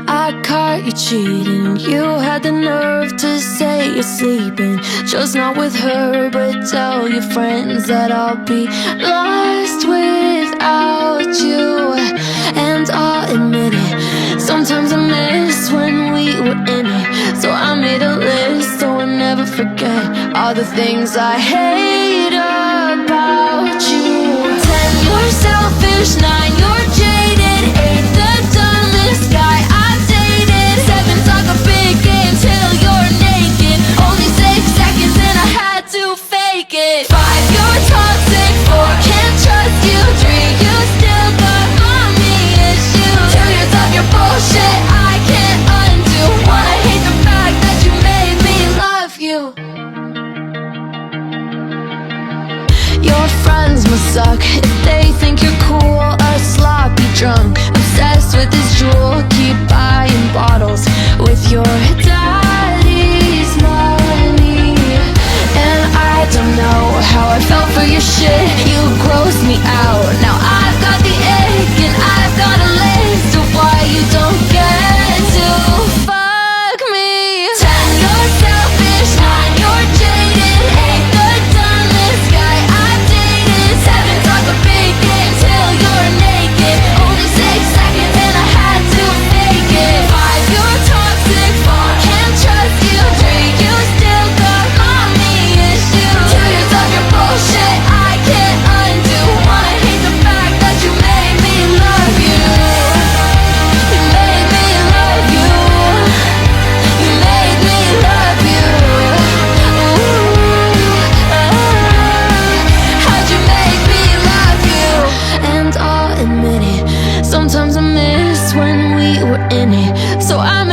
I caught you cheating. You had the nerve to say you're sleeping, just not with her, but tell your friends that I'll be lost without you. And I'll admit it, sometimes I miss when we were in it. So I made a list so I never forget all the things I hate about you. 10, you're selfish. 9, you're jaded. 8, the dumbest guy I've dated. 7, talk a big game till you're naked. Only 6 seconds and I had to fake it. 5, you're toxic. 4, can't trust you. 3, you still got mommy issues. 2 years of your bullshit I can't undo. 1, I hate the fact that you made me love you. Your friends must suck if they think you're cool. A sloppy drunk, obsessed with this jewel. Keep buying bottles with your daddy's money. And I don't know how I felt for your shit. You grossed me out. Now I've got the ick and I've got a list of why you don't get to fuck me. 10, you're selfish. 9, you're jaded. 8, the dumbest guy I've dated. 7, talk a big game till you're naked. Only 6 seconds and I had to fake it. 5, you're toxic. 4, can't trust you. 3, you still got mommy issues. 2 years of your bullshit I can't undo. 1, I hate the fact that you made me love you. You made me love you. You made me love you. Ooh, how'd you make me love you? And I'll admit it, sometimes I miss when we were in it. So I